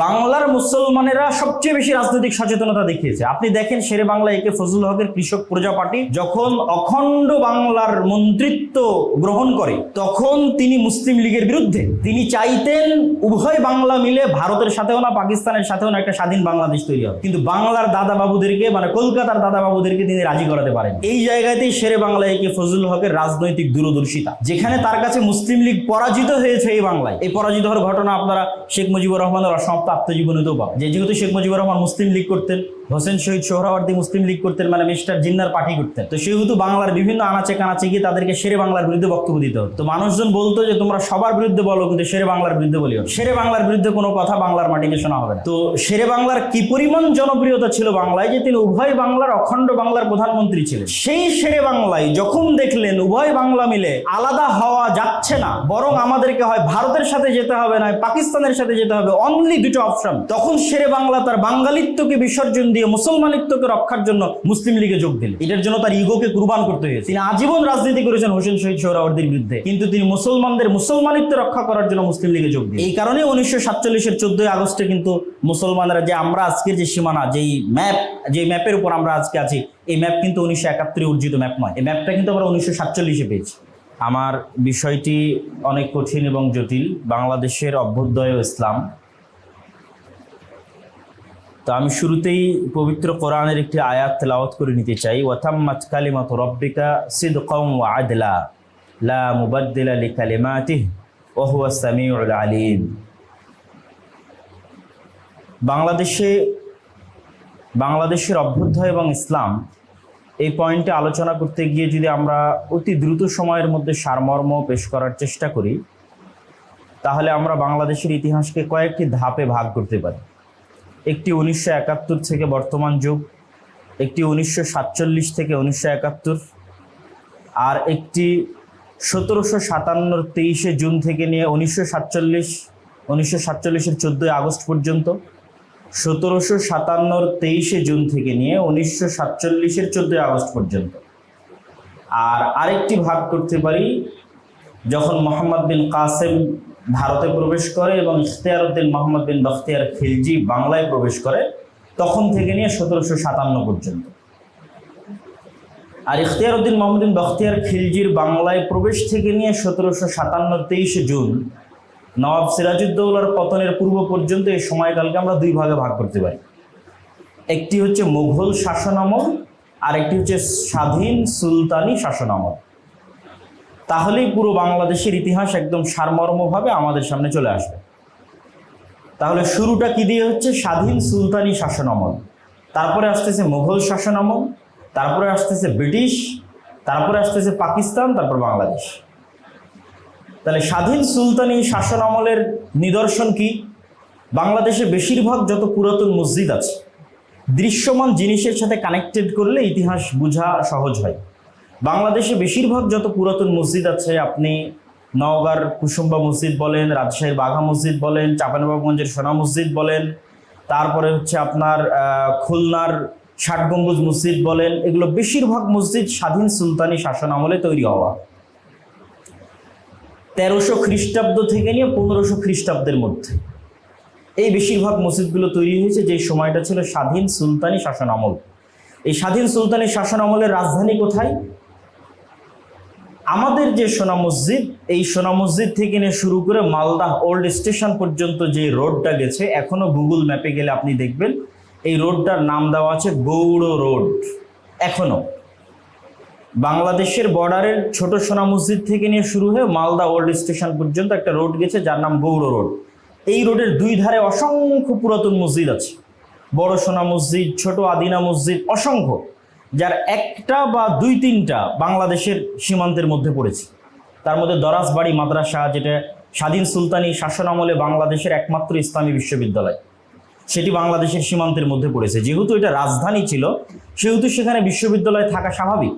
বাংলার মুসলমানেরা সবচেয়ে বেশি রাজনৈতিক সচেতনতা দেখিয়েছে। আপনি দেখেন শেরে বাংলা একে ফজলুল হকের কৃষক প্রজা পার্টি যখন অখণ্ড বাংলার মন্ত্রিত্ব গ্রহণ করে তখন তিনি মুসলিম লীগের বিরুদ্ধে। তিনি চাইতেন উভয় বাংলা মিলে ভারতের সাথেও না পাকিস্তানের সাথেও না একটা স্বাধীন বাংলাদেশ তৈরি হবে, কিন্তু বাংলার দাদা বাবুদেরকে মানে কলকাতার দাদা বাবুদেরকে তিনি রাজি করাতে পারেন। এই জায়গাতেই শেরে বাংলা একে ফজলুল হকের রাজনৈতিক দূরদর্শিতা, যেখানে তার কাছে মুসলিম লীগ পরাজিত হয়েছে এই বাংলায়। এই পরাজিত হওয়ার ঘটনা আপনারা শেখ মুজিবুর রহমানের অসমাপ্ত আত্মজীবনীতেও পাবেন। যেহেতু শেখ মুজিবুর রহমান মুসলিম লীগ করতেন, হোসেন শহীদ সোহরাওয়ার্দী মুসলিম লীগ করতেন, মানে মিস্টার জিন্নার পার্টি করতেন, তো সেহেতু বাংলার বিভিন্ন আনাচে কানাচে গিয়ে তাদেরকে শেরে বাংলার বিরুদ্ধে বক্তব্য দিতে হতো। তো মানুষজন বলতো যে তোমরা সবার বিরুদ্ধে বলো, কিন্তু শেরে বাংলার বিরুদ্ধে বলিও। শেরে বাংলার বিরুদ্ধে কোনো কথা বাংলার মাটিতে শোনা হবে না। তো শেরে বাংলার কি পরিমাণ জনপ্রিয়তা ছিল বাংলায় যে তিনি উভয় বাংলার অখণ্ড বাংলার প্রধানমন্ত্রী ছিলেন। সেই শেরে বাংলায় যখন দেখলেন উভয় বাংলা মিলে আলাদা হওয়া যাচ্ছে না, বরং আমাদেরকে হয় ভারতের সাথে যেতে হবে না পাকিস্তানের সাথে যেতে হবে, অনলি দুটো অপশন, তখন শেরে বাংলা তার বাঙালিত্বকে বিসর্জন দিয়ে মুসলমানিত্বকে রক্ষার জন্য মুসলিম লীগে যোগ দিলেন। এটার জন্য তার ইগোকে কুরবান করতে হয়েছে। তিনি আজীবন রাজনীতি করেছেন হোসেন শহীদ সোহরাওয়ার্দীর বিরুদ্ধে, কিন্তু তিনি মুসলমানদের মুসলমানিত্ব রক্ষা করার জন্য মুসলিম লীগে যোগ দিলেন। এই কারণে 1947-এর 14 আগস্টে কিন্তু মুসলমানরা যে আমরা আজকের যে সীমানা, যে ম্যাপের উপর আমরা আজকে আছি, এই ম্যাপ কিন্তু 1971 অর্জিত ম্যাপ নয়। এই ম্যাপটা কিন্তু আমরা 1947-এ পেয়েছি। আমার বিষয়টি অনেক কঠিন এবং জটিল, বাংলাদেশের অভ্যুদয় ও ইসলাম। তো আমি শুরুতেই পবিত্র কোরআনের একটি আয়াত তেলাওয়াত করে নিতে চাই। ওয়াতাম্মাত কালিমাতু রাব্বিকা সিদকান ওয়া আদলা লা মুবাদদিলা লিকালিমাতিহি ওয়া হুয়াস সামিউল আলিম। বাংলাদেশের অভ্যুদয় এবং ইসলাম, এই পয়েন্টে আলোচনা করতে গিয়ে যদি আমরা অতি দ্রুত সময়ের মধ্যে সারমর্ম পেশ করার চেষ্টা করি, তাহলে আমরা বাংলাদেশের ইতিহাসকে কয়েকটি ধাপে ভাগ করতে পারি। একটি 1971 থেকে বর্তমান যুগ, একটি 1947 থেকে 1971, আর একটি 1757 23 জুন থেকে নিয়ে 1947-এর 14 আগস্ট পর্যন্ত, 1757 23 জুন থেকে নিয়ে 1947-এর 14 আগস্ট পর্যন্ত। আর আরেকটি ভাগ করতে পারি যখন মোহাম্মদ বিন কাসেম ভারতে প্রবেশ করে এবং ইখতিয়ার উদ্দিন মোহাম্মদ বিন বখতিয়ার খিলজি বাংলায় প্রবেশ করে, তখন থেকে নিয়ে 1757 পর্যন্ত। আর ইখতিয়ার উদ্দিন মোহাম্মদ বিন বখতিয়ার খিলজির বাংলায় প্রবেশ থেকে নিয়ে 1757 23 জুন নবাব সিরাজউদ্দৌলার পতনের পূর্ব পর্যন্ত এই সময়কালকে আমরা দুই ভাগে ভাগ করতে পারি। একটি হচ্ছে মুঘল শাসন আমল, আর একটি হচ্ছে স্বাধীন সুলতানি শাসন আমল। তাহলেই পুরো বাংলাদেশের ইতিহাস একদম সারমর্মভাবে আমাদের সামনে চলে আসবে। তাহলে শুরুটা কি দিয়ে হচ্ছে? স্বাধীন সুলতানি শাসন আমল, তারপরে আসতেছে মুঘল শাসন আমল, তারপরে আসতেছে ব্রিটিশ, তারপরে আসতেছে পাকিস্তান, তারপর বাংলাদেশ। তাহলে স্বাধীন সুলতানি শাসন আমলের নিদর্শন কি? বাংলাদেশে বেশিরভাগ যত পুরাতন মসজিদ আছে, দৃশ্যমান জিনিসের সাথে কানেক্টেড করলে ইতিহাস বোঝা সহজ হয়। বাংলাদেশে বেশিরভাগ যত পুরাতন মসজিদ আছে, আপনি নওগাঁর কুসুম্বা মসজিদ বলেন, রাজশাহীর বাঘা মসজিদ বলেন, চাঁপাইনবাবগঞ্জের সোনা মসজিদ বলেন, তারপরে হচ্ছে আপনার খুলনার 60 গম্বুজ মসজিদ বলেন, এগুলো বেশিরভাগ মসজিদ স্বাধীন সুলতানি শাসন আমলে তৈরি হওয়া। 1300 খ্রিস্টাব্দ থেকে নিয়ে 1500 খ্রিস্টাব্দের মধ্যে এই বেশিরভাগ মসজিদগুলো তৈরি হয়েছে, যে সময়টা ছিল স্বাধীন সুলতানি শাসন আমল। এই স্বাধীন সুলতানি শাসন আমলের রাজধানী কোথায়? আমাদের যে সোনা মসজিদ, এই সোনা মসজিদ থেকে নিয়ে শুরু করে মালদা ওল্ড স্টেশন পর্যন্ত যে রোডটা গেছে, এখনো গুগল ম্যাপে গেলে আপনি দেখবেন এই রোডটার নাম দেওয়া আছে গৌড় রোড। এখনো বাংলাদেশের বর্ডারের ছোট সোনা মসজিদ থেকে নিয়ে শুরু হয়ে মালদা ওল্ড স্টেশন পর্যন্ত একটা রোড গেছে যার নাম গৌড় রোড। এই রোডের দুই ধারে অসংখ্য পুরাতন মসজিদ আছে, বড় সোনা মসজিদ, ছোট আদিনা মসজিদ, অসংখ্য, যার একটা বা দুই তিনটা বাংলাদেশের সীমান্তের মধ্যে পড়েছে। তার মধ্যে দরাজবাড়ি মাদ্রাসা, যেটা স্বাধীন সুলতানি শাসন আমলে বাংলাদেশের একমাত্র ইসলামী বিশ্ববিদ্যালয়, সেটি বাংলাদেশের সীমান্তের মধ্যে পড়েছে। যেহেতু এটা রাজধানী ছিল, সেহেতু সেখানে বিশ্ববিদ্যালয় থাকা স্বাভাবিক।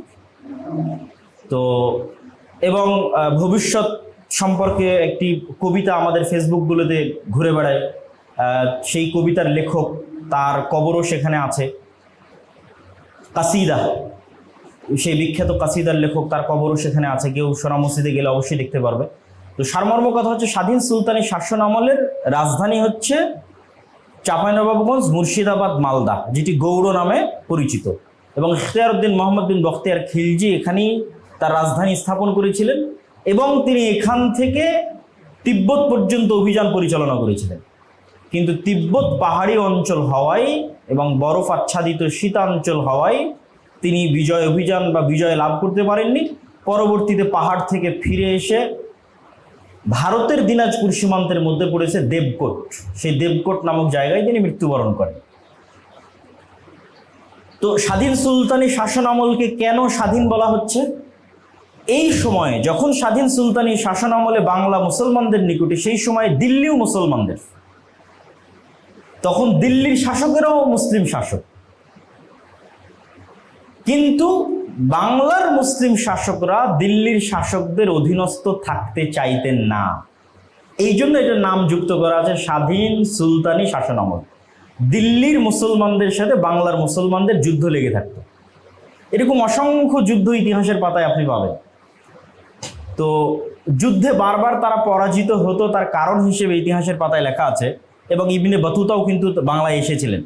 তো এবং ভবিষ্যৎ সম্পর্কে একটি কবিতা আমাদের ফেসবুকগুলোতে ঘুরে বেড়ায়, সেই কবিতার লেখক, তার কবরও সেখানে আছে। কাসিদা, সেই বিখ্যাত কাসিদার লেখক, তার কবরও সেখানে আছে, কেউ সোনা মসজিদে গেলে অবশ্যই দেখতে পারবে। তো সারমর্ম কথা হচ্ছে, স্বাধীন সুলতানি শাসন আমলের রাজধানী হচ্ছে চাঁপাইনবাবগঞ্জ, মুর্শিদাবাদ, মালদা, যেটি গৌড় নামে পরিচিত। এবং ইখতিয়ারউদ্দিন মোহাম্মদ বিন বখতিয়ার খিলজি এখানেই তার রাজধানী স্থাপন করেছিলেন এবং তিনি এখান থেকে তিব্বত পর্যন্ত অভিযান পরিচালনা করেছিলেন। কিন্তু তিব্বত পাহাড়ি অঞ্চল হওয়ায় এবং বরফ আচ্ছাদিত শীতাঞ্চল হওয়ায় তিনি বিজয় অভিযান বা বিজয় লাভ করতে পারেননি। পরবর্তীতে পাহাড় থেকে ফিরে এসে ভারতের দিনাজপুর সীমান্তের মধ্যে পড়েছে দেবকোট, সেই দেবকোট নামক জায়গায় তিনি মৃত্যুবরণ করেন। তো স্বাধীন সুলতানি শাসন আমলকে কেন স্বাধীন বলা হচ্ছে? এই সময়ে যখন স্বাধীন সুলতানি শাসন আমলে বাংলা মুসলমানদের নিকটে, সেই সময় দিল্লিও মুসলমানদের, তখন দিল্লির শাসকেরাও মুসলিম শাসক, কিন্তু বাংলার মুসলিম শাসকরা দিল্লির শাসকদের অধীনস্থ থাকতে চাইতেন না। এই জন্য এটার নাম যুক্ত করা আছে স্বাধীন সুলতানি শাসন আমল। দিল্লির মুসলমানদের সাথে বাংলার মুসলমানদের যুদ্ধ লেগে থাকতো। এরকম অসংখ্য যুদ্ধ ইতিহাসের পাতায় আপনি পাবেন। তো যুদ্ধে বারবার তারা পরাজিত হতো, তার কারণ হিসেবে ইতিহাসের পাতায় লেখা আছে। এবং ইবনে বতুতাও কিন্তু বাংলায় এসেছিলেন,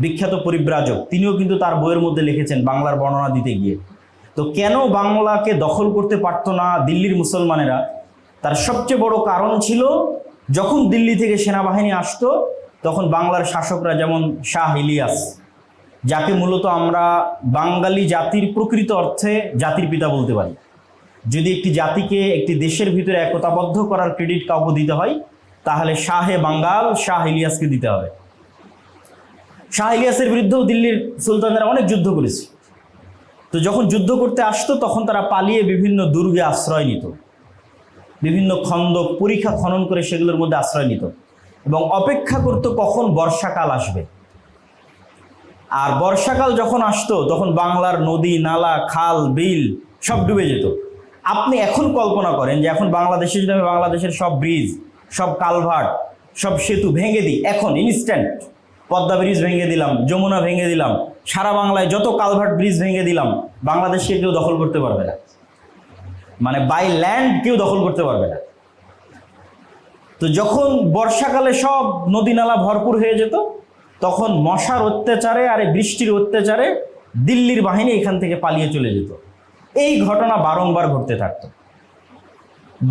বিখ্যাত পরিব্রাজক, তিনিও কিন্তু তার বইয়ের মধ্যে লিখেছেন বাংলার বর্ণনা দিতে গিয়ে। তো কেন বাংলাকে দখল করতে পারতো না দিল্লির মুসলমানেরা? তার সবচেয়ে বড় কারণ ছিল, যখন দিল্লি থেকে সেনাবাহিনী আসতো তখন বাংলার শাসকরা, যেমন শাহ ইলিয়াস, যাকে মূলত আমরা বাঙালি জাতির প্রকৃত অর্থে জাতির পিতা বলতে পারি। যদি একটি জাতিকে, একটি দেশের ভিতরে একতাবদ্ধ করার ক্রেডিট কাউকে দিতে হয়, তাহলে শাহে বাঙ্গাল শাহ ইলিয়াসকে দিতে হবে। শাহ ইলিয়াসের বিরুদ্ধেও দিল্লির সুলতানরা অনেক যুদ্ধ করেছে। তো যখন যুদ্ধ করতে আসতো তখন তারা পালিয়ে বিভিন্ন দুর্গে আশ্রয় নিত, বিভিন্ন খন্দক পরিখা খনন করে সেগুলোর মধ্যে আশ্রয় নিত এবং অপেক্ষা করত কখন বর্ষাকাল আসবে। আর বর্ষাকাল যখন আসতো তখন বাংলার নদী, নালা, খাল, বিল সব ডুবে যেত। আপনি এখন কল্পনা করেন যে এখন বাংলাদেশে যদি আমি বাংলাদেশের সব ব্রিজ, সব কালভার্ট, সব সেতু ভেঙে দিই, এখন ইনস্ট্যান্ট পদ্মা ব্রিজ ভেঙে দিলাম, যমুনা ভেঙে দিলাম, সারা বাংলায় যত কালভার্ট ব্রিজ ভেঙে দিলাম, বাংলাদেশকে কেউ দখল করতে পারবে না, মানে বাই ল্যান্ড কেউ দখল করতে পারবে না। তো যখন বর্ষাকালে সব নদী নালা ভরপুর হয়ে যেত, তখন মশার অত্যাচারে আর বৃষ্টির অত্যাচারে দিল্লির বাহিনী এখান থেকে পালিয়ে চলে যেত। এই ঘটনা বারংবার ঘটতে থাকত।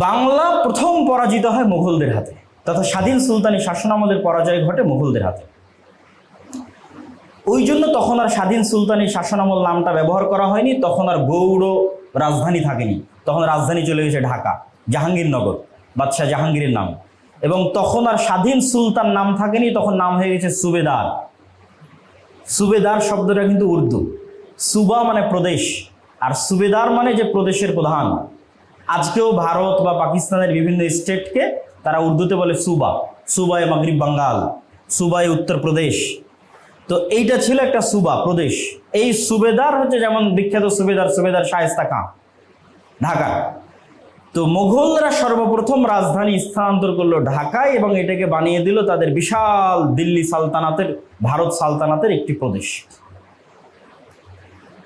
বাংলা প্রথম পরাজিত হয় মুঘলদের হাতে, তথা স্বাধীন সুলতানি শাসনামলের পরাজয় ঘটে মুঘলদের হাতে। ওই জন্য তখন আর স্বাধীন সুলতানি শাসনামল নামটা ব্যবহার করা হয়নি, তখন আর গৌড় রাজধানী থাকেনি, তখন রাজধানী চলে গেছে ঢাকা, জাহাঙ্গীরনগর, বাদশাহ জাহাঙ্গীরের নাম। এবং তখন আর স্বাধীন সুলতান নাম থাকেনি, তখন নাম হয়ে গেছে সুবেদার। সুবেদার শব্দটা কিন্তু উর্দু, সুবা মানে প্রদেশ, আর সুবেদার মানে যে প্রদেশের প্রধান। আজকেও ভারত বা পাকিস্তানের বিভিন্ন স্টেটকে তারা উর্দুতে বলে সুবা, সুবায় মাগরিব বাঙ্গাল, সুবায় উত্তরপ্রদেশ। তো এইটা ছিল একটা সুবা, প্রদেশ। এই সুবেদার হচ্ছে যেমন বিখ্যাত সুবেদার শায়েস্তা খাঁ, ঢাকা। তো মুঘলরা সর্বপ্রথম রাজধানী স্থানান্তর করলো ঢাকায় এবং এটাকে বানিয়ে দিল তাদের বিশাল দিল্লি সালতানাতের, ভারত সালতানাতের একটি প্রদেশ।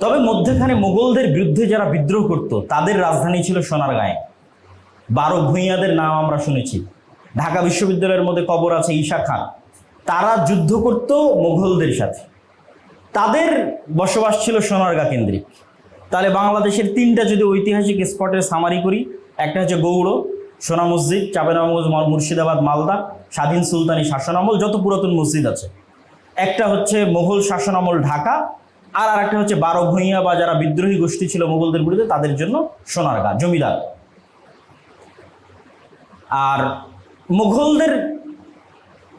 তবে মধ্যখানে মুঘলদের বিরুদ্ধে যারা বিদ্রোহ করত তাদের রাজধানী ছিল সোনারগাঁয়ে। 12 ভূঁইয়াদের নাম আমরা শুনেছি, ঢাকা বিশ্ববিদ্যালয়ের মধ্যে কবর আছে ঈশা খান। তারা যুদ্ধ করত মুঘলদের সাথে, তাদের বসবাস ছিল সোনারগাঁ কেন্দ্রিক। তাহলে বাংলাদেশের 3টা যদি ঐতিহাসিক স্পটের সামারি করি, একটা হচ্ছে গৌড়, সোনা মসজিদ, চাঁপাইনবাবগঞ্জ, মুর্শিদাবাদ, মালদা, স্বাধীন সুলতানি শাসনামল যত পুরাতন মসজিদ আছে, একটা হচ্ছে মুঘল শাসনামল ঢাকা, আর আরেকটা হচ্ছে 12 ভূঁইয়া বা যারা বিদ্রোহী গোষ্ঠী ছিল মুঘলদের বিরুদ্ধে তাদের জন্য সোনারগাঁ, জমিদার। আর মুঘলদের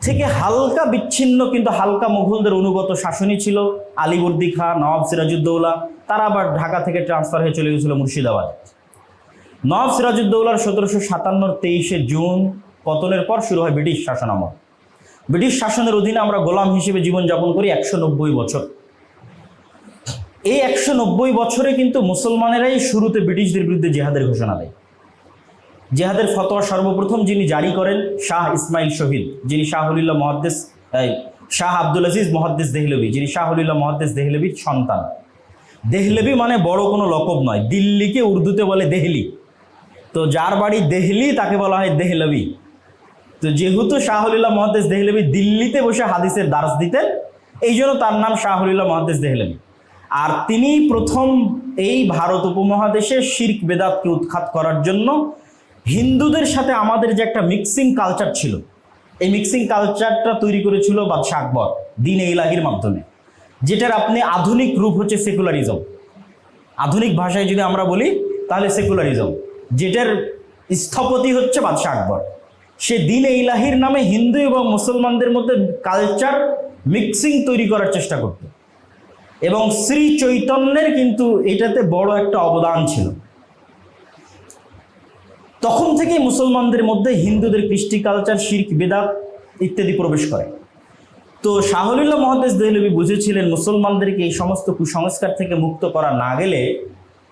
থেকে হালকা বিচ্ছিন্ন কিন্তু হালকা মুঘলদের অনুগত শাসনই ছিল আলীবর্দী খাঁ, নবাব সিরাজউদ্দৌলা। তারা আবার ঢাকা থেকে ট্রান্সফার হয়ে চলে গেছিল মুর্শিদাবাদ। নবাব সিরাজউদ্দৌলার 1757 23শে জুন পতনের পর শুরু হয় ব্রিটিশ শাসনামল। ব্রিটিশ শাসনের অধীনে আমরা গোলাম হিসেবে জীবনযাপন করি 190 বছর। এই 190 বছরে কিন্তু মুসলমানেরাই শুরুতে ব্রিটিশদের বিরুদ্ধে জেহাদের ঘোষণা দেয়। জেহাদের ফতোয়া সর্বপ্রথম যিনি জারি করেন শাহ ইসমাইল শহীদ, যিনি শাহ ওলিল্লাহ মুহাদ্দিস, শাহ আব্দুল আজিজ মুহাদ্দিস দেহলভী, যিনি শাহ ওলিল্লাহ মুহাদ্দিস দেহলভীর সন্তান। দেহলভী মানে বড় কোনো লকব নয়, দিল্লিকে উর্দুতে বলে দেহলি। তো যার বাড়ি দেহলি তাকে বলা হয় দেহলভী। তো যেহেতু শাহ ওলিউল্লাহ মুহাদ্দিস দেহলভী দিল্লিতে বসে হাদিসের দার্স দিতেন, এই জন্য তার নাম শাহ ওলিউল্লাহ মুহাদ্দিস দেহলভী। আর তিনি প্রথম এই ভারত উপমহাদেশে শিরক বেদাতকে উৎখাত করার জন্য হিন্দুদের সাথে আমাদের যে একটা মিক্সিং কালচার ছিল, এই মিক্সিং কালচারটা তৈরি করেছিল বাদশাহ আকবর দ্বীন-এ ইলাহির মাধ্যমে, যেটার আপনি আধুনিক রূপ হচ্ছে সেকুলারিজম। আধুনিক ভাষায় যদি আমরা বলি তাহলে সেকুলারিজম, যেটার স্থপতি হচ্ছে বাদশাহ আকবর। সে দ্বীন-এ ইলাহির নামে হিন্দু এবং মুসলমানদের মধ্যে কালচার মিক্সিং তৈরি করার চেষ্টা করত, এবং শ্রী চৈতন্যের কিন্তু এটাতে বড় একটা অবদান ছিল। তখন থেকেই মুসলমানদের মধ্যে হিন্দুদের কৃষ্টি কালচার, শিরক বেদাত ইত্যাদি প্রবেশ করে। তো শাহ ওলিউল্লাহ মুহাদ্দিস দেহলভী বুঝেছিলেন মুসলমানদেরকে এই সমস্ত কুসংস্কার থেকে মুক্ত করা না গেলে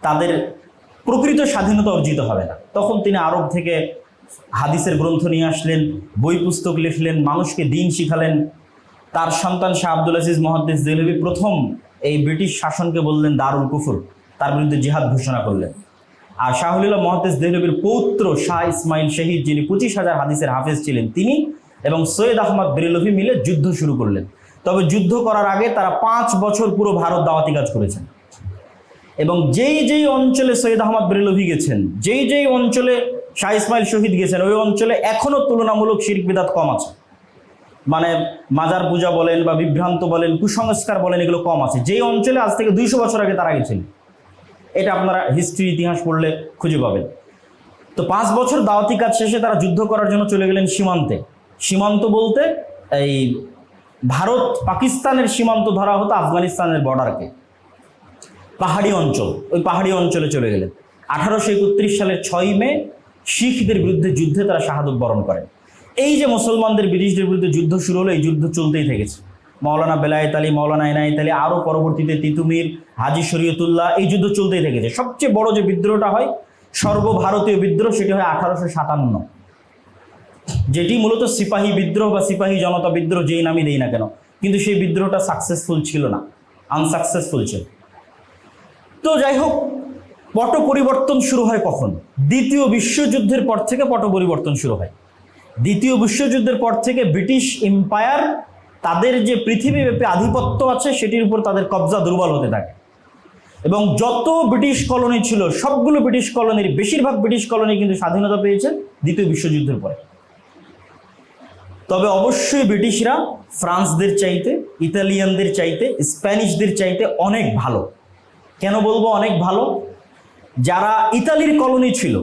তাদের প্রকৃত স্বাধীনতা অর্জিত হবে না। তখন তিনি আরব থেকে হাদিসের গ্রন্থ নিয়ে আসলেন, বই পুস্তক লিখলেন, মানুষকে দ্বীন শিখালেন। তার সন্তান শাহ আব্দুল আজিজ মুহাদ্দিস দেহলভী প্রথম এই ব্রিটিশ শাসনকে বললেন দারুল কুফর, তার বিরুদ্ধে জিহাদ ঘোষণা করলেন। আর শাহ ওলিউল্লাহ মুহাদ্দিস দেহলভীর পৌত্র শাহ ইসমাইল শহীদ, যিনি 25,000 হাদিসের হাফেজ ছিলেন, তিনি এবং সৈয়দ আহমদ বেরেলভী মিলে যুদ্ধ শুরু করলেন। তবে যুদ্ধ করার আগে তারা 5 বছর পুরো ভারত দাওয়াতি কাজ করেছেন, এবং যেই যেই অঞ্চলে সৈয়দ আহমদ বেরেলভী গেছেন, যেই যেই অঞ্চলে শাহ ইসমাইল শহীদ গেছেন, ওই অঞ্চলে এখনো তুলনামূলক শিরক বিদাত কম আছে। মানে মাজার পূজা বলেন বা বিভ্রান্ত বলেন, কুসংস্কার বলেন, এগুলো কম আছে যেই অঞ্চলে আজ থেকে 200 বছর আগে তারা গেছেন। এটা আপনারা হিস্ট্রি, ইতিহাস পড়লে খুঁজে পাবেন। তো 5 বছর দাওয়াতি কাজ শেষে তারা যুদ্ধ করার জন্য চলে গেলেন সীমান্তে। সীমান্ত বলতে এই ভারত পাকিস্তানের সীমান্ত ধরা হতো আফগানিস্তানের বর্ডারকে, পাহাড়ি অঞ্চল, ওই পাহাড়ি অঞ্চলে চলে গেলেন। 1831 সালের 6 মে শিখদের বিরুদ্ধে যুদ্ধে তারা শাহাদত বরণ করেন। এই যে মুসলমানদের ব্রিটিশদের বিরুদ্ধে যুদ্ধ শুরু হলো, এই যুদ্ধ চলতেই থেকেছে। মাওলানা বেলায়েত আলী, মাওলানা এনায়েত আলী, আরও পরবর্তীতে তিতুমির, হাজি শরীয়তুল্লাহ, এই যুদ্ধ চলতেই থেকেছে। সবচেয়ে বড় যে বিদ্রোহটা হয়, সর্বভারতীয় বিদ্রোহ, সেটি হয় 1857, যেটি মূলত সিপাহী বিদ্রোহ বা সিপাহী জনতা বিদ্রোহ, যেই নামই দেই না কেন, কিন্তু সেই বিদ্রোহটা সাকসেসফুল ছিল না, আনসাকসেসফুল ছিল। তো যাই হোক, পট পরিবর্তন শুরু হয় কখন? দ্বিতীয় বিশ্বযুদ্ধের পর থেকে পট পরিবর্তন শুরু হয়। দ্বিতীয় বিশ্বযুদ্ধের পর থেকে ব্রিটিশ এম্পায়ার তাদের যে পৃথিবীব্যাপী আধিপত্য আছে সেটির উপর তাদের কবজা দুর্বল হতে থাকে, এবং যত ব্রিটিশ কলোনি ছিল সবগুলো ব্রিটিশ কলোনির বেশিরভাগ ব্রিটিশ কলোনি কিন্তু স্বাধীনতা পেয়েছে দ্বিতীয় বিশ্বযুদ্ধের পরে। তবে অবশ্যই ব্রিটিশরা ফ্রান্সদের চাইতে, ইতালিয়ানদের চাইতে, স্প্যানিশদের চাইতে অনেক ভালো। কেন বলবো অনেক ভালো? যারা ইতালির কলোনি ছিল,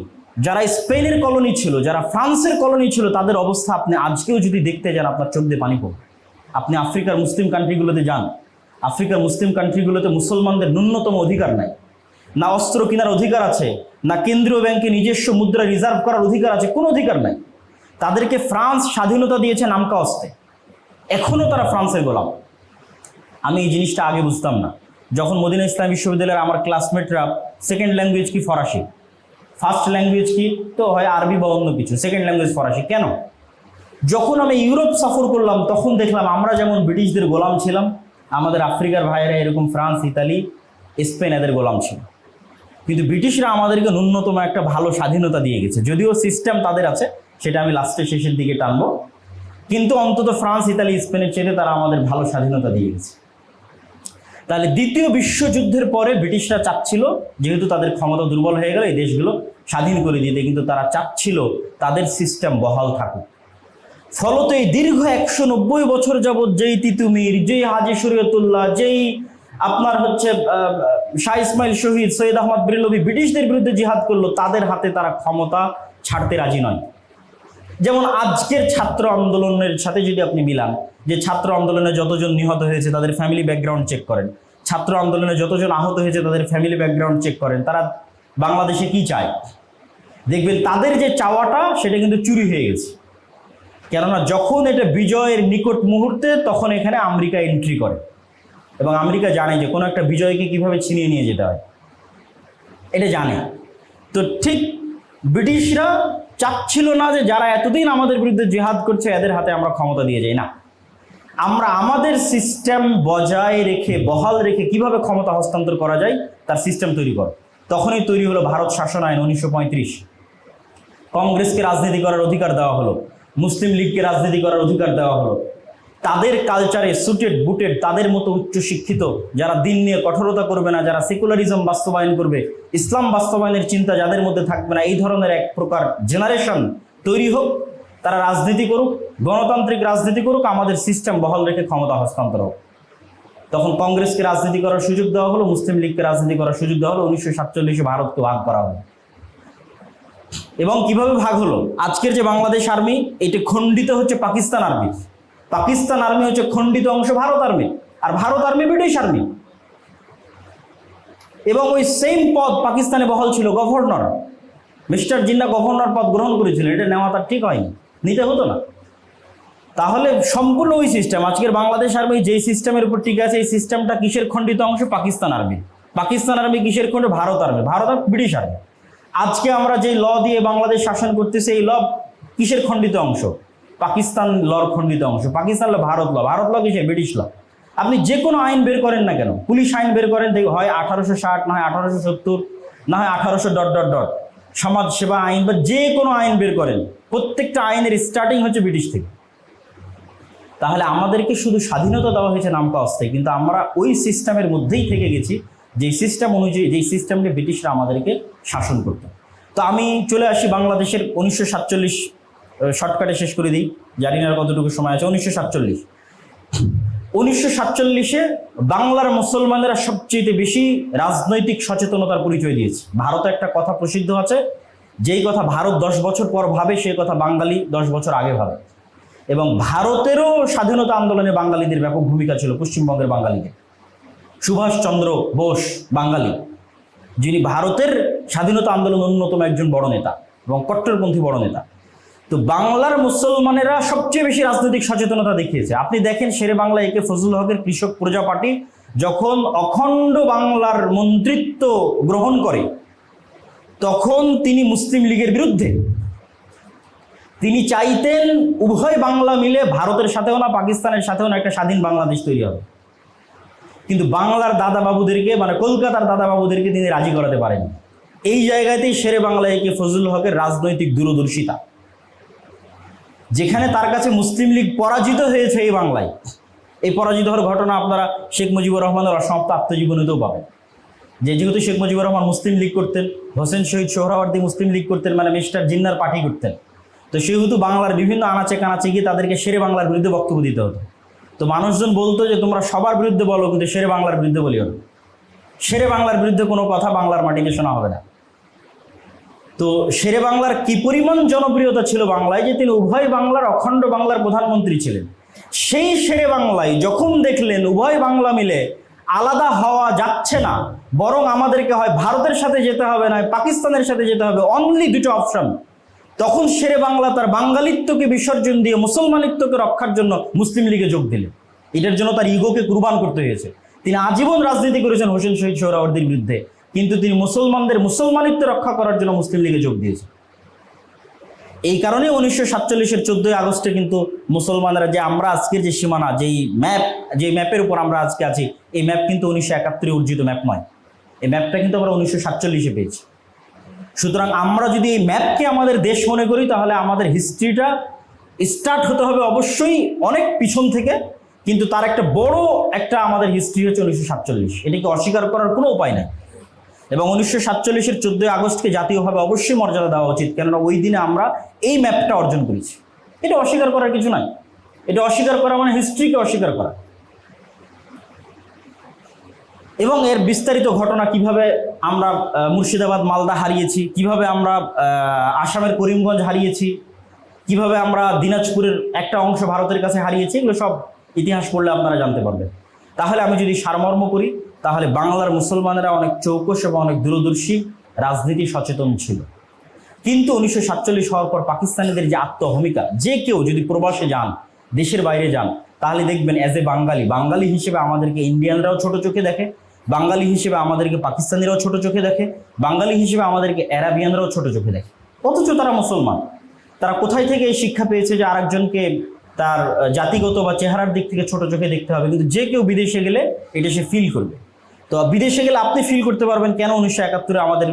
যারা স্পেনের কলোনি ছিল, যারা ফ্রান্সের কলোনি ছিল, তাদের অবস্থা আপনি আজকেও যদি দেখতে যান আপনার চোখ দিয়ে পানি পড়বে। আপনি আফ্রিকার মুসলিম কান্ট্রিগুলোতে যান, আফ্রিকার মুসলিম কান্ট্রিগুলোতে মুসলমানদের ন্যূনতম অধিকার নাই, না অস্ত্র কেনার অধিকার আছে, না কেন্দ্রীয় ব্যাংকে নিজস্ব মুদ্রা রিজার্ভ করার অধিকার আছে, কোনো অধিকার নাই। তাদেরকে ফ্রান্স স্বাধীনতা দিয়েছে নামকা অস্তে, এখনও তারা ফ্রান্সের গোলাম। আমি এই জিনিসটা আগে বুঝতাম না। যখন মদিনা ইসলাম বিশ্ববিদ্যালয়ের আমার ক্লাসমেটরা সেকেন্ড ল্যাঙ্গুয়েজ কি ফরাসি, ফার্স্ট ল্যাঙ্গুয়েজ কি তো হয় আরবি বা অন্য কিছু, সেকেন্ড ল্যাঙ্গুয়েজ ফরাসি কেন? যখন আমি ইউরোপ সফর করলাম তখন দেখলাম আমরা যেমন ব্রিটিশদের গোলাম ছিলাম, আমাদের আফ্রিকার ভাইয়েরা এরকম ফ্রান্স, ইতালি, স্পেন এদের গোলাম ছিল। কিন্তু ব্রিটিশরা আমাদেরকে ন্যূনতম একটা ভালো স্বাধীনতা দিয়ে গেছে, যদিও সিস্টেম তাদের আছে, সেটা আমি লাস্টের শেষের দিকে টানবো, কিন্তু অন্তত ফ্রান্স, ইতালি, স্পেনের চেয়ে তারা আমাদের ভালো স্বাধীনতা দিয়ে গেছে। তাহলে দ্বিতীয় বিশ্বযুদ্ধের পরে ব্রিটিশরা চাচ্ছিল, যেহেতু তাদের ক্ষমতা দুর্বল হয়ে গেল, এই দেশগুলো স্বাধীন করে দিতে, কিন্তু তারা চাচ্ছিল তাদের সিস্টেম বহাল থাকুক। ফলত এই দীর্ঘ 190 বছর যাবৎ যেই তিতুমির, যেই হাজি শরীয়তুল্লাহ, যেই আপনার হচ্ছে শাহ ইসমাইল শহীদ, সৈয়দ আহমদ বেরেলভী ব্রিটিশদের বিরুদ্ধে জিহাদ করলো, তাদের হাতে তারা ক্ষমতা ছাড়তে রাজি নয়। যেমন আজকের ছাত্র আন্দোলনের সাথে যদি আপনি মিলান, যে ছাত্র আন্দোলনে যতজন নিহত হয়েছে তাদের ফ্যামিলি ব্যাকগ্রাউন্ড চেক করেন, ছাত্র আন্দোলনে যতজন আহত হয়েছে তাদের ফ্যামিলি ব্যাকগ্রাউন্ড চেক করেন, তারা বাংলাদেশে কি চায় দেখবেন তাদের যে চাওয়াটা সেটা কিন্তু চুরি হয়ে গেছে। কেননা যখন এটা বিজয়ের নিকট মুহূর্তে তখন এখানে আমেরিকা এন্ট্রি করে, এবং আমেরিকা জানে যে কোনো একটা বিজয়কে কিভাবে ছিনিয়ে নিয়ে যেতে হয়, এটা জানে। তো ঠিক ব্রিটিশরা চাচ্ছিল না যে যারা এতদিন আমাদের বিরুদ্ধে জিহাদ করছে এদের হাতে আমরা ক্ষমতা দিয়ে যাই, না, আমরা আমাদের সিস্টেম বজায় রেখে, বহাল রেখে কিভাবে ক্ষমতা হস্তান্তর করা যায় তার সিস্টেম তৈরি করো। তখনই তৈরি হলো ভারত শাসন আইন 1935। কংগ্রেসকে রাজনীতি করার অধিকার দেওয়া হলো। মুসলিম লীগকে রাজনীতি করার অধিকার দেওয়া হলো। তাদের কালচারে সুটেড বুটেড, তাদের মতো উচ্চশিক্ষিত যারা দিন নিয়ে কঠোরতা করবে না, যারা সেকুলারিজম বাস্তবায়ন করবে, ইসলাম বাস্তবায়নের চিন্তা যাদের মধ্যে থাকবে না, এই ধরনের এক প্রকার জেনারেশন তৈরি হোক, তারা রাজনীতি করুক, গণতান্ত্রিক রাজনীতি করুক, আমাদের সিস্টেম বহাল রেখে ক্ষমতা হস্তান্তর হোক। তখন কংগ্রেসকে রাজনীতি করার সুযোগ দেওয়া হলো, মুসলিম লীগকে রাজনীতি করার সুযোগ দেওয়া হলো, 1947 ভারতকে ভাগ করা হলো। এবং কিভাবে ভাগ হলো? আজকের যে বাংলাদেশ আর্মি, এটা খণ্ডিত হচ্ছে পাকিস্তান আর্মি, পাকিস্তান আর্মি হচ্ছে খণ্ডিত অংশ ভারত আর্মি, আর ভারত আর্মি ব্রিটিশ আর্মি। এবং ওই সেম পদ পাকিস্তানে বহাল ছিল গভর্নর। মিস্টার জিন্না গভর্নর পদ গ্রহণ করেছিলেন, এটা নেওয়া তার ঠিক হয়নি, নিতে হতো না। তাহলে সম্পূর্ণ ওই সিস্টেম, আজকের বাংলাদেশ আর্মি যেই সিস্টেমের উপর টিকে আছে, এই সিস্টেমটা কিসের খণ্ডিত অংশ? পাকিস্তান আর্মি। পাকিস্তান আর্মি কিসের খণ্ড? ভারত আর্মি। ভারত আর ব্রিটিশ আর্মি। আজকে আমরা যে ল দিয়ে বাংলাদেশ শাসন করতেছি, এই ল কিসের খণ্ডিত অংশ? পাকিস্তান লর খণ্ডিত অংশ। পাকিস্তান ল ভারত ল, ভারত ল কিসের? British law. আপনি যে কোনো আইন বের করেন না কেন, পুলিশ আইন বের করেন, হয় 1860, না হয় 1870, না হয় 1800 ... সমাজ সেবা আইন বা যে কোনো আইন বের করেন, প্রত্যেকটা আইনের স্টার্টিং হচ্ছে ব্রিটিশ থেকে। তাহলে আমাদেরকে শুধু স্বাধীনতা দেওয়া হয়েছে নামকা অস্থায়ী, কিন্তু আমরা ওই সিস্টেমের মধ্যেই থেকে গেছি, যেই সিস্টেম অনুযায়ী, যেই সিস্টেমকে ব্রিটিশরা আমাদেরকে শাসন করত। তো আমি চলে আসি বাংলাদেশের 1947, শর্টকাটে শেষ করে দিই, জানি না কতটুকু সময় আছে। 1947 বাংলার মুসলমানেরা সবচেয়ে বেশি রাজনৈতিক সচেতনতার পরিচয় দিয়েছে। ভারতে একটা কথা প্রসিদ্ধ আছে, যেই কথা ভারত 10 বছর পর ভাবে, সেই কথা বাঙালি 10 বছর আগে ভাবে। এবং ভারতেরও স্বাধীনতা আন্দোলনে বাঙালিদের ব্যাপক ভূমিকা ছিল, পশ্চিমবঙ্গের বাঙালিদের। সুভাষচন্দ্র বোস বাঙালি, যিনি ভারতের স্বাধীনতা আন্দোলন অন্যতম একজন বড় নেতা এবং কট্টরপন্থী বড় নেতা। তো বাংলার মুসলমানেরা সবচেয়ে বেশি রাজনৈতিক সচেতনতা দেখিয়েছে। আপনি দেখেন, শেরে বাংলা একে ফজলুল হকের কৃষক প্রজা পার্টি যখন অখণ্ড বাংলার মন্ত্রিত্ব গ্রহণ করে, তখন তিনি মুসলিম লীগের বিরুদ্ধে। তিনি চাইতেন উভয় বাংলা মিলে ভারতের সাথেও না, পাকিস্তানের সাথেও না, একটা স্বাধীন বাংলাদেশ তৈরি হবে। কিন্তু বাংলার দাদা বাবুদেরকে, মানে কলকাতার দাদা বাবুদেরকে তিনি রাজি করাতে পারেন। এই জায়গাতেই শেরে বাংলা একে ফজলুল হকের রাজনৈতিক দূরদর্শিতা, যেখানে তার কাছে মুসলিম লীগ পরাজিত হয়েছে এই বাংলায়। এই পরাজিত হওয়ার ঘটনা আপনারা শেখ মুজিবুর রহমানের অসমাপ্ত আত্মজীবনীতেও পাবেন। যেহেতু শেখ মুজিবুর রহমান মুসলিম লীগ করতেন, হোসেন শহীদ সোহরাওয়ার্দী মুসলিম লীগ করতেন, মানে মিস্টার জিন্নার পার্টি করতেন। তো সেহেতু বাংলার বিভিন্ন আনাচে কানাচে গিয়ে তাদেরকে শেরে বাংলার বিরুদ্ধে বক্তব্য দিতে হতো। তো মানুষজন বলতো যে তোমরা সবার বিরুদ্ধে বলো, কিন্তু শেরে বাংলার বিরুদ্ধে বলিও না। শেরে বাংলার বিরুদ্ধে কোনো কথা বাংলার মাটিতে শোনা হবে না। তো শেরে বাংলার কি পরিমাণ জনপ্রিয়তা ছিল বাংলায়, যে তিনি উভয় বাংলার, অখণ্ড বাংলার প্রধানমন্ত্রী ছিলেন। সেই শেরে বাংলায় যখন দেখলেন উভয় বাংলা মিলে আলাদা হওয়া যাচ্ছে না, বরং আমাদেরকে হয় ভারতের সাথে যেতে হবে, না পাকিস্তানের সাথে যেতে হবে, অনলি দুটো অপশন, তখন শেরে বাংলা তার বাঙালিত্বকে বিসর্জন দিয়ে মুসলমানিত্বকে রক্ষার জন্য মুসলিম লীগে যোগ দিলেন। এটার জন্য তার ইগোকে কুরবান করতে হয়েছে। তিনি আজীবন রাজনীতি করেছেন হোসেন শহীদ সোহরাওয়ার্দীর বিরুদ্ধে, কিন্তু তিনি মুসলমানদের মুসলমানিত্ব রক্ষা করার জন্য মুসলিম লীগে যোগ দিয়েছেন। এই কারণে 1947 14 আগস্টে কিন্তু মুসলমানরা, যে আমরা আজকের যে সীমানা, যে ম্যাপের উপর আমরা আজকে আছি, এই ম্যাপ কিন্তু 1971 অর্জিত ম্যাপ নয়। এই ম্যাপটা কিন্তু আমরা 1947 পেয়েছি। সুতরাং আমরা যদি এই ম্যাপকে আমাদের দেশ মনে করি, তাহলে আমাদের হিস্ট্রিটা স্টার্ট হতে হবে অবশ্যই অনেক পিছন থেকে, কিন্তু তার একটা বড় একটা আমাদের হিস্ট্রি হচ্ছে 1947। এটাকে অস্বীকার করার কোনো উপায় নেই। এবং 1947 14 আগস্টকে জাতীয়ভাবে অবশ্যই মর্যাদা দেওয়া উচিত, কেননা ওই দিনে আমরা এই ম্যাপটা অর্জন করেছি। এটা অস্বীকার করার কিছু নাই। এটা অস্বীকার করা মানে হিস্ট্রিকে অস্বীকার করা। এবং এর বিস্তারিত ঘটনা, কিভাবে আমরা মুর্শিদাবাদ মালদা হারিয়েছি, কিভাবে আমরা আসামের করিমগঞ্জ হারিয়েছি, কিভাবে আমরা দিনাজপুরের একটা অংশ ভারতের কাছে হারিয়েছি, এগুলো সব ইতিহাস পড়লে আপনারা জানতে পারবেন। তাহলে আমি যদি সারমর্ম করি, তাহলে বাংলার মুসলমানেরা অনেক চৌকস এবং অনেক দূরদর্শী, রাজনীতি সচেতন ছিল। কিন্তু 1947 হওয়ার পর পাকিস্তানিদের যে আত্মভূমিকা, যে কেউ যদি প্রবাসে যান, দেশের বাইরে যান, তাহলে দেখবেন অ্যাজ এ বাঙালি হিসেবে আমাদেরকে ইন্ডিয়ানরাও ছোট চোখে দেখে, বাঙালি হিসেবে আমাদেরকে পাকিস্তানিরাও ছোট চোখে দেখে, বাঙালি হিসেবে আমাদেরকে অ্যারাবিয়ানরাও ছোট চোখে দেখে। অথচ তারা মুসলমান। তারা কোথায় থেকে এই শিক্ষা পেয়েছে যে আরেকজনকে তার জাতিগত বা চেহারার দিক থেকে ছোট চোখে দেখতে হবে? কিন্তু যে কেউ বিদেশে গেলে এটা সে ফিল করবে। তো বিদেশে গেলে আপনি ফিল করতে পারবেন কেন 1971 আমাদের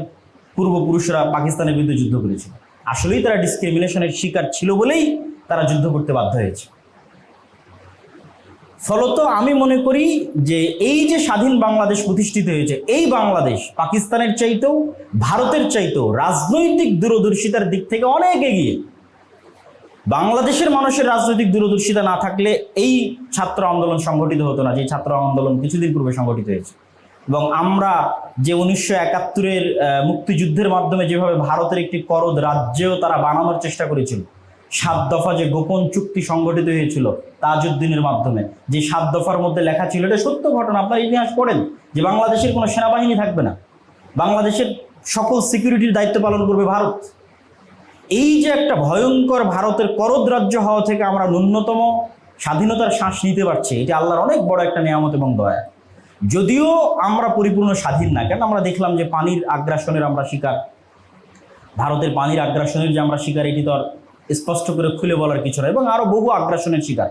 পূর্বপুরুষরা পাকিস্তানের বিরুদ্ধে যুদ্ধ করেছিল। আসলেই তারা ডিসক্রিমিনেশনের শিকার ছিল বলেই তারা যুদ্ধ করতে বাধ্য হয়েছে। ফলত আমি মনে করি যে এই যে স্বাধীন বাংলাদেশ প্রতিষ্ঠিত হয়েছে, এই বাংলাদেশ পাকিস্তানের চাইতেও, ভারতের চাইতেও রাজনৈতিক দূরদর্শিতার দিক থেকে অনেক এগিয়ে। বাংলাদেশের মানুষের রাজনৈতিক দূরদর্শিতা না থাকলে এই ছাত্র আন্দোলন সংগঠিত হতো না, যে ছাত্র আন্দোলন কিছুদিন পূর্বে সংগঠিত হয়েছে। এবং আমরা যে 1971-এর মুক্তিযুদ্ধের মাধ্যমে যেভাবে ভারতের একটি করদ রাজ্যেও তারা বানানোর চেষ্টা করেছিল, 7 দফা যে গোপন চুক্তি সংগঠিত হয়েছিল তাজউদ্দিনের মাধ্যমে, যে 7 দফার মধ্যে লেখা ছিল, এটা সত্য ঘটনা, আপনার ইতিহাস পড়েন, যে বাংলাদেশের কোনো সেনাবাহিনী থাকবে না, বাংলাদেশের সকল সিকিউরিটির দায়িত্ব পালন করবে ভারত। এই যে একটা ভয়ঙ্কর ভারতের করদ রাজ্য হওয়া থেকে আমরা ন্যূনতম স্বাধীনতার শ্বাস নিতে পারছি, এটি আল্লাহর অনেক বড় একটা নিয়ামত এবং দয়া। যদিও আমরা পরিপূর্ণ স্বাধীন না, কেন আমরা দেখলাম যে পানির আগ্রাসনের আমরা শিকার, ভারতের পানির আগ্রাসনের যে আমরা শিকার, এটি তো আর স্পষ্ট করে খুলে বলার কিছু নয়, এবং আরও বহু আগ্রাসনের শিকার।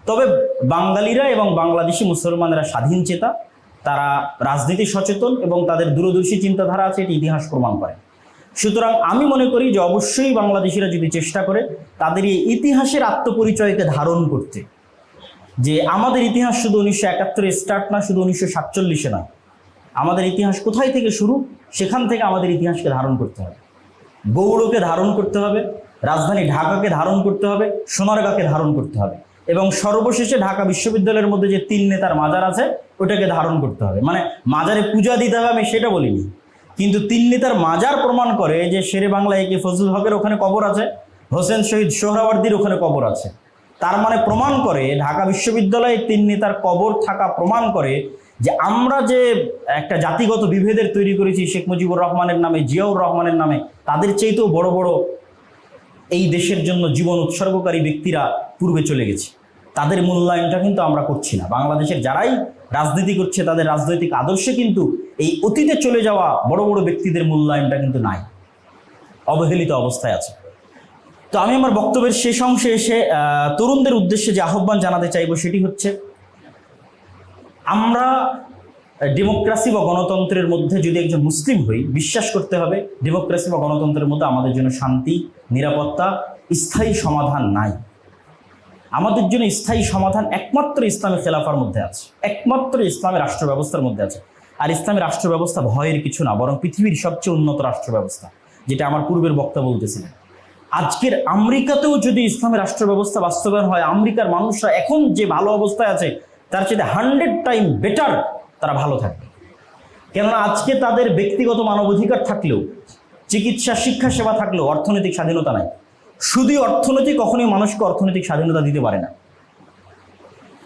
তবে বাঙালিরা এবং বাংলাদেশি মুসলমানেরা স্বাধীন চেতা, তারা রাজনীতি সচেতন এবং তাদের দূরদর্শী চিন্তাধারা আছে, এটি ইতিহাস প্রমাণ করে। সুতরাং আমি মনে করি যে অবশ্যই বাংলাদেশিরা যদি চেষ্টা করে তাদের এই ইতিহাসের আত্মপরিচয়কে ধারণ করতে, যে আমাদের ইতিহাস শুধু 1971-এ স্টার্ট না, শুধু 1947-এ না, আমাদের ইতিহাস কোথায় থেকে শুরু, সেখান থেকে আমাদের ইতিহাসকে ধারণ করতে হবে। গৌড়কে ধারণ করতে হবে, রাজধানী ঢাকাকে ধারণ করতে হবে, সোনারগাঁকে ধারণ করতে হবে, এবং সর্বশেষে ঢাকা বিশ্ববিদ্যালয়ের মধ্যে যে 3 নেতার মাজার আছে ওটাকে ধারণ করতে হবে। মানে মাজারে পূজা দিতে হবে আমি সেটা বলিনি, কিন্তু 3 নেতার মাজার প্রমাণ করে যে শেরে বাংলা একে ফজলুল হকের ওখানে কবর আছে, হোসেন শহীদ সোহরাওয়ার্দীর ওখানে কবর আছে। তার মানে প্রমাণ করে ঢাকা বিশ্ববিদ্যালয়ে 3 নেতার কবর থাকা প্রমাণ করে যে আমরা যে একটা জাতিগত বিভেদের তৈরি করেছি শেখ মুজিবুর রহমানের নামে, জিয়াউর রহমানের নামে, তাদের চাইতেও বড় বড় এই দেশের জন্য জীবন উৎসর্গকারী ব্যক্তিরা পূর্বে চলে গেছে, তাদের মূল্যায়নটা কিন্তু আমরা করছি না। বাংলাদেশের যারাই রাজনীতি করছে তাদের রাজনৈতিক আদর্শে কিন্তু এই অতীতে চলে যাওয়া বড় বড় ব্যক্তিদের মূল্যায়নটা কিন্তু নাই, অবহেলিত অবস্থায় আছে। তো আমি আমার বক্তব্যের শেষ অংশে এসে তরুণদের উদ্দেশ্যে যে আহ্বান জানাতে চাইব সেটি হচ্ছে, আমরা ডেমোক্রেসি বা গণতন্ত্রের মধ্যে যদি একজন মুসলিম হই, বিশ্বাস করতে হবে ডেমোক্রেসি বা গণতন্ত্রের মধ্যে আমাদের জন্য শান্তি, নিরাপত্তা, স্থায়ী সমাধান নাই। আমাদের জন্য স্থায়ী সমাধান একমাত্র ইসলামী খেলাফার মধ্যে আছে, একমাত্র ইসলামী রাষ্ট্র ব্যবস্থার মধ্যে আছে। আর ইসলামী রাষ্ট্র ব্যবস্থা ভয়ের কিছু না, বরং পৃথিবীর সবচেয়ে উন্নত রাষ্ট্র ব্যবস্থা, যেটা আমার পূর্বের বক্তা বলতেছিলেন। আজকের আমেরিকাতেও যদি ইসলামী রাষ্ট্র ব্যবস্থা বাস্তবায়ন হয়, আমেরিকার মানুষরা এখন যে ভালো অবস্থায় আছে তার চেয়ে 100 টাইম বেটার তারা ভালো থাকবে। কেননা আজকে তাদের ব্যক্তিগত মানবাধিকার থাকলেও, চিকিৎসা, শিক্ষা সেবা থাকলেও অর্থনৈতিক স্বাধীনতা নাই। শুধু অর্থনৈতিক কখনোই মানুষকে অর্থনৈতিক স্বাধীনতা দিতে পারে না।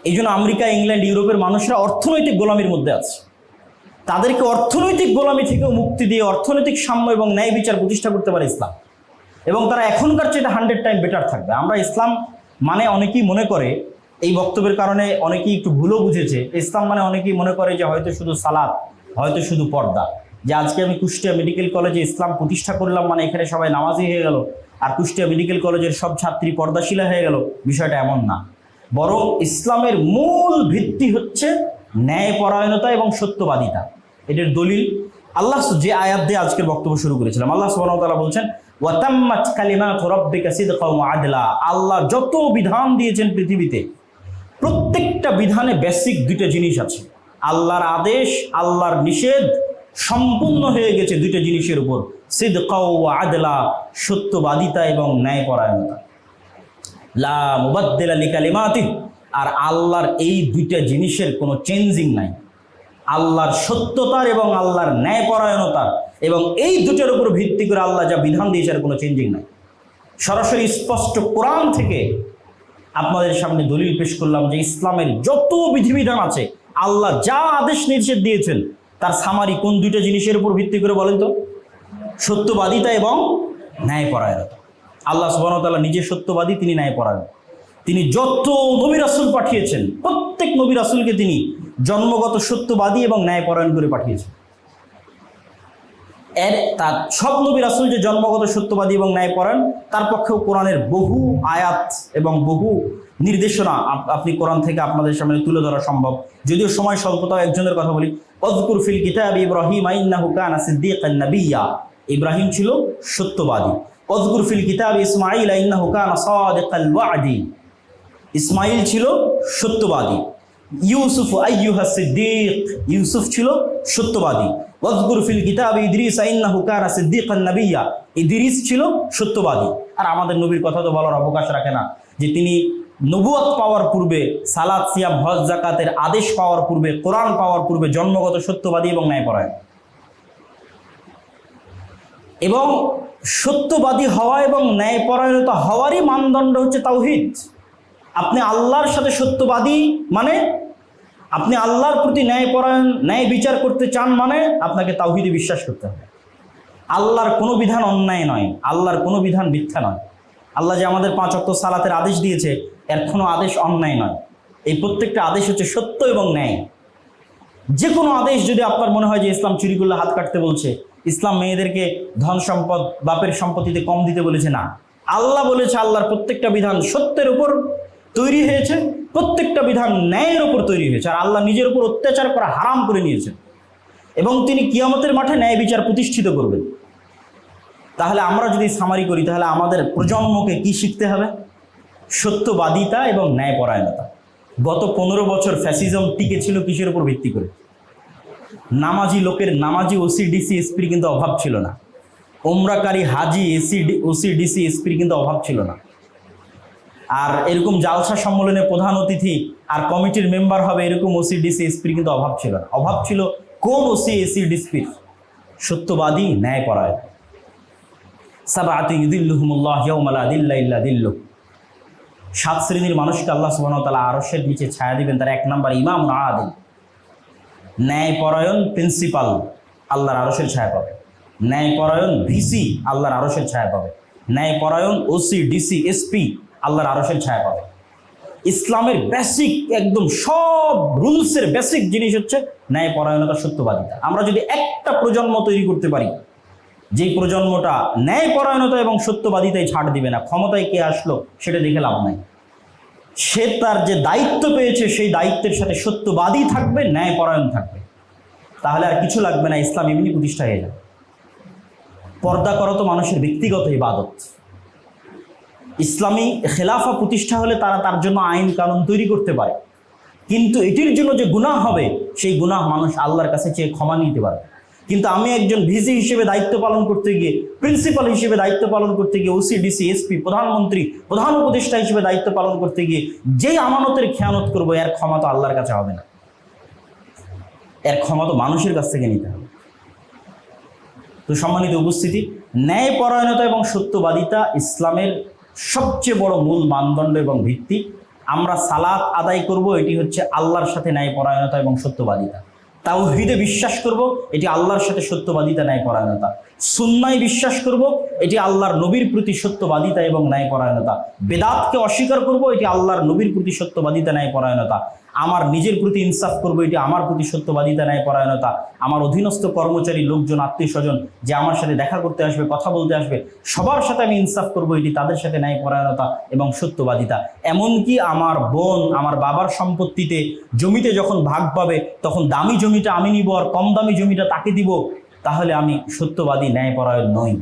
এই জন্য আমেরিকা, ইংল্যান্ড, ইউরোপের মানুষরা অর্থনৈতিক গোলামির মধ্যে আছে। তাদেরকে অর্থনৈতিক গোলামি থেকেও মুক্তি দিয়ে অর্থনৈতিক সাম্য এবং ন্যায় বিচার প্রতিষ্ঠা করতে পারে ইসলাম, এবং তারা এখনকার চেয়ে 100 টাইম বেটার থাকবে। আমরা ইসলাম মানে অনেকেই মনে করে, এই বক্তব্যের কারণে অনেকেই একটু ভুলও বুঝেছে, ইসলাম মানে অনেকেই মনে করে যে হয়তো শুধু সালাত, হয়তো শুধু পর্দা, যে আজকে আমি কুষ্টিয়া মেডিকেল কলেজে ইসলাম প্রতিষ্ঠা করলাম মানে এখানে সবাই নামাজি হয়ে গেল, আর কুষ্টিয়া মেডিকেল কলেজের সব ছাত্রী পর্দাশীলা হয়ে গেল। বিষয়টা এমন না, বরং ইসলামের মূল ভিত্তি হচ্ছে ন্যায়পরায়ণতা এবং সত্যবাদিতা। এটার দলিল আল্লাহ যে আয়াত দিয়ে আজকের বক্তব্য শুরু করেছিলাম, আল্লাহ সুবহানাহু ওয়া তাআলা বলছেন, ওয়াতাম্মাত কালিমাতু রাব্বিকা সিদকাও ওয়া আদলা। আল্লাহ যত বিধান দিয়েছেন পৃথিবীতে, প্রত্যেকটা বিধানে বেসিক 2টা জিনিস আছে, আল্লাহর আদেশ, আল্লাহর নিষেধ সম্পূর্ণ হয়ে গেছে 2টা জিনিসের উপর, সিদকাও ওয়া আদলা, সত্যবাদিতা এবং ন্যায়পরায়ণতা। লা মুবাদদিলা লিকালিমাতিহি, আর আল্লাহর এই 2টা জিনিসের কোনো চেঞ্জিং নাই। আল্লাহর সত্যতার এবং আল্লাহর ন্যায়পরায়ণতার, এবং এই 2টার উপর ভিত্তি করে আল্লাহ যা বিধান দিয়েছে আর কোনো চেঞ্জিং নাই। সরাসরি স্পষ্ট কোরআন থেকে আপনাদের সামনে দলিল পেশ করলাম যে ইসলামের যত বিধিবিধান আছে, আল্লাহ যা আদেশ নির্দেশ দিয়েছেন তার সামারি কোন 2টা জিনিসের উপর ভিত্তি করে বলেন তো? সত্যবাদিতা এবং ন্যায়পরায়ণতা। আল্লাহ সুবহানাহু ওয়া তাআলা নিজে সত্যবাদী, তিনি ন্যায়পরায়ণ। তিনি যত নবী রাসূল পাঠিয়েছেন, প্রত্যেক নবী রাসূলকে তিনি জন্মগত সত্যবাদী এবং ন্যায়পরায়ণ করে পাঠিয়েছেন। তার সব নবী রাসূল যে জন্মগত সত্যবাদী এবং ন্যায়পরায়ণ, তার পক্ষেও কোরআনের বহু আয়াত এবং বহু নির্দেশনা আপনি কোরআন থেকে আপনাদের সামনে তুলে ধরা সম্ভব। যদিও সময় স্বল্পতাও একজনের কথা বলি, ওয়াযকুর ফিল কিতাবি ইব্রাহিম ইন্নাহু কানা সিদ্দীকান নাবিয়্যা। ইব্রাহিম ছিল সত্যবাদী। ওযকুর ফিল কিতাব ইসমাঈল ইন্নাহু কানা সাদিকাল ওয়া'দি, ইসমাঈল ছিল সত্যবাদী। ইউসুফ আইয়ুহাস সিদ্দীক, ইউসুফ ছিল সত্যবাদী। ওযকুর ফিল কিতাব ইদ্রিস ইন্নাহু কানা সিদ্দীকান নাবিয়্যা, ইদ্রিস ছিল সত্যবাদী। আর আমাদের নবীর কথা তো বলার অবকাশ রাখে না যে তিনি নবুয়ত পাওয়ার পূর্বে, সালাত সিয়াম হজ যাকাতের আদেশ পাওয়ার পূর্বে, কোরআন পাওয়ার পূর্বে জন্মগত সত্যবাদী এবং ন্যায়পরায়ণ। এবং সত্যবাদী হওয়া এবং ন্যায়পরায়ণতা হওয়ারই মানদণ্ড হচ্ছে তাওহীদ। আপনি আল্লাহর সাথে সত্যবাদী মানে, আপনি আল্লাহর প্রতি ন্যায়পরায়ণ, ন্যায় বিচার করতে চান মানে আপনাকে তাওহীদে বিশ্বাস করতে হবে। আল্লাহর কোনো বিধান অন্যায় নয়, আল্লাহর কোনো বিধান মিথ্যা নয়। আল্লাহ যে আমাদের 5 ওয়াক্ত সালাতের আদেশ দিয়েছে, এর কোনো আদেশ অন্যায় নয়। এই প্রত্যেকটা আদেশ হচ্ছে সত্য এবং ন্যায়। যে কোনো আদেশ যদি আপনার মনে হয় যে ইসলাম চুরি করলে হাত কাটতে বলছে, ইসলাম মেয়েদেরকে ধন সম্পদ বাপের সম্পত্তিতে কম দিতে বলেছে, না। আল্লাহ বলেছে আল্লাহর প্রত্যেকটা বিধান সত্যের উপর তৈরি হয়েছে, প্রত্যেকটা বিধান ন্যায়ের উপর তৈরি হয়েছে। আর আল্লাহ নিজের উপর অত্যাচার করা হারাম করে নিয়েছেন এবং তিনি কিয়ামতের মাঠে ন্যায় বিচার প্রতিষ্ঠিত করবেন। তাহলে আমরা যদি সামারি করি, তাহলে আমাদের প্রজন্মকে কি শিখতে হবে? সত্যবাদিতা এবং ন্যায়পরায়ণতা। গত 15 বছর ফ্যাসিজম টিকে ছিল কিসের উপর ভিত্তি করে? নামাজি লোকের, নামাজি ওসি ডিসি এসপির কিন্তু অভাব ছিল না। ওমরাকারী হাজি ওসি ডিসি এসপির কিন্তু অভাব ছিল না। আর এরকম জালসা সম্মেলনে প্রধান অতিথি আর কমিটির মেম্বার হবে এরকম ওসি ডিসি এসপির কিন্তু অভাব ছিল না। অভাব ছিল কোন ওসি এসি ডিসপির? সত্যবাদী, ন্যায়পরায়ণ। সাবআতু ইযিল্লুহুমুল্লাহ ইয়াওমা লা যিল্লা ইল্লা যিল্লুহ। 7 শ্রেণীর মানুষকে আল্লাহ সুবহানাহু ওয়া তাআলা আরশের নিচে ছায়া দিবেন। তার 1 নাম্বার ইমামুন আদিল, ন্যায়পরায়ণ প্রিন্সিপাল, আল্লাহর আরশের ছায়া পাবে। ন্যায়পরায়ণ ভিসি, আল্লাহর আরশের ছায়া পাবে। ন্যায়পরায়ণ ওসি ডিসি এসপি, আল্লাহর আরশের ছায়া পাবে। ইসলামের বেসিক, একদম সব রুলসের বেসিক জিনিস হচ্ছে ন্যায়পরায়ণতা, সত্যবাদিতা। আমরা যদি একটা প্রজন্ম তৈরি করতে পারি যেই প্রজন্মটা ন্যায়পরায়ণতা এবং সত্যবাদিতায় ছাড় দিবে না, ক্ষমতায় কে আসলো সেটা দেখে লাভ নাই। সে তার যে দায়িত্ব পেয়েছে সেই দায়িত্বের সাথে সত্যবাদী থাকবে, ন্যায়পরায়ণ থাকবে, তাহলে আর কিছু লাগবে না, ইসলাম এমনি প্রতিষ্ঠা হয়ে যাবে। পর্দা করা তো মানুষের ব্যক্তিগত ইবাদত। ইসলামী খেলাফা প্রতিষ্ঠা হলে তারা তার জন্য আইন কানুন তৈরি করতে পারে, কিন্তু এটির জন্য যে গুনাহ হবে সেই গুনাহ মানুষ আল্লাহর কাছে চেয়ে ক্ষমা নিতে পারবে। কিন্তু আমি একজন ভিসি হিসেবে দায়িত্ব পালন করতে গিয়ে, প্রিন্সিপাল হিসেবে দায়িত্ব পালন করতে গিয়ে, ওসি ডিসি এসপি, প্রধানমন্ত্রী, প্রধান উপদেষ্টা হিসেবে দায়িত্ব পালন করতে গিয়ে যেই আমানতের খেয়ানত করবো, এর ক্ষমা তো আল্লাহর কাছে হবে না, এর ক্ষমা তো মানুষের কাছ থেকে নিতে হবে। তো সম্মানিত উপস্থিতি, ন্যায়পরায়ণতা এবং সত্যবাদিতা ইসলামের সবচেয়ে বড় মূল মানদণ্ড এবং ভিত্তি। আমরা সালাত আদায় করব, এটি হচ্ছে আল্লাহর সাথে ন্যায়পরায়ণতা এবং সত্যবাদিতা। তাওহীদে বিশ্বাস করব, এটি আল্লাহর সাথে সত্যবাদিতা, ন্যায়পরায়ণতা। সুন্নায় বিশ্বাস করব, এটি আল্লাহর নবীর প্রতি সত্যবাদিতা এবং ন্যায়পরায়ণতা। বেদাতকে অস্বীকার করব, এটি আল্লাহর নবীর প্রতি সত্যবাদিতা, ন্যায়পরায়ণতা। আমার নিজের প্রতি ইনসাফ করব, এটি আমার প্রতি সত্যবাদিতা, ন্যায়পরায়ণতা। আমার অধীনস্থ কর্মচারী, লোকজন, আত্মীয় স্বজন যে আমার সাথে দেখা করতে আসবে, কথা বলতে আসবে, সবার সাথে আমি ইনসাফ করব, এটি তাদের সাথে ন্যায়পরায়ণতা এবং সত্যবাদিতা। এমনকি আমার বোন আমার বাবার সম্পত্তিতে, জমিতে যখন ভাগ পাবে, তখন দামি জমিটা আমি নিব আর কম দামি জমিটা তাকে দিব, তাহলে আমি সত্যবাদী, ন্যায়পরায়ণ নই।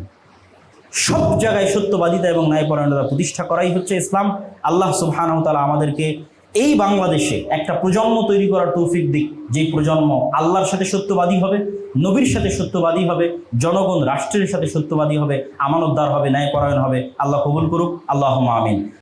সব জায়গায় সত্যবাদিতা এবং ন্যায়পরায়ণতা প্রতিষ্ঠা করাই হচ্ছে ইসলাম। আল্লাহ সুবহানাহু ওয়া তাআলা আমাদেরকে এই বাংলাদেশে একটা প্রজন্ম তৈরি করার তৌফিক দিক, যেই প্রজন্ম আল্লাহর সাথে সত্যবাদী হবে, নবীর সাথে সত্যবাদী হবে, জনগণ রাষ্ট্রের সাথে সত্যবাদী হবে, আমানতদার হবে, ন্যায়পরায়ণ হবে। আল্লাহ কবুল করুক, আল্লাহুম্মা আমিন।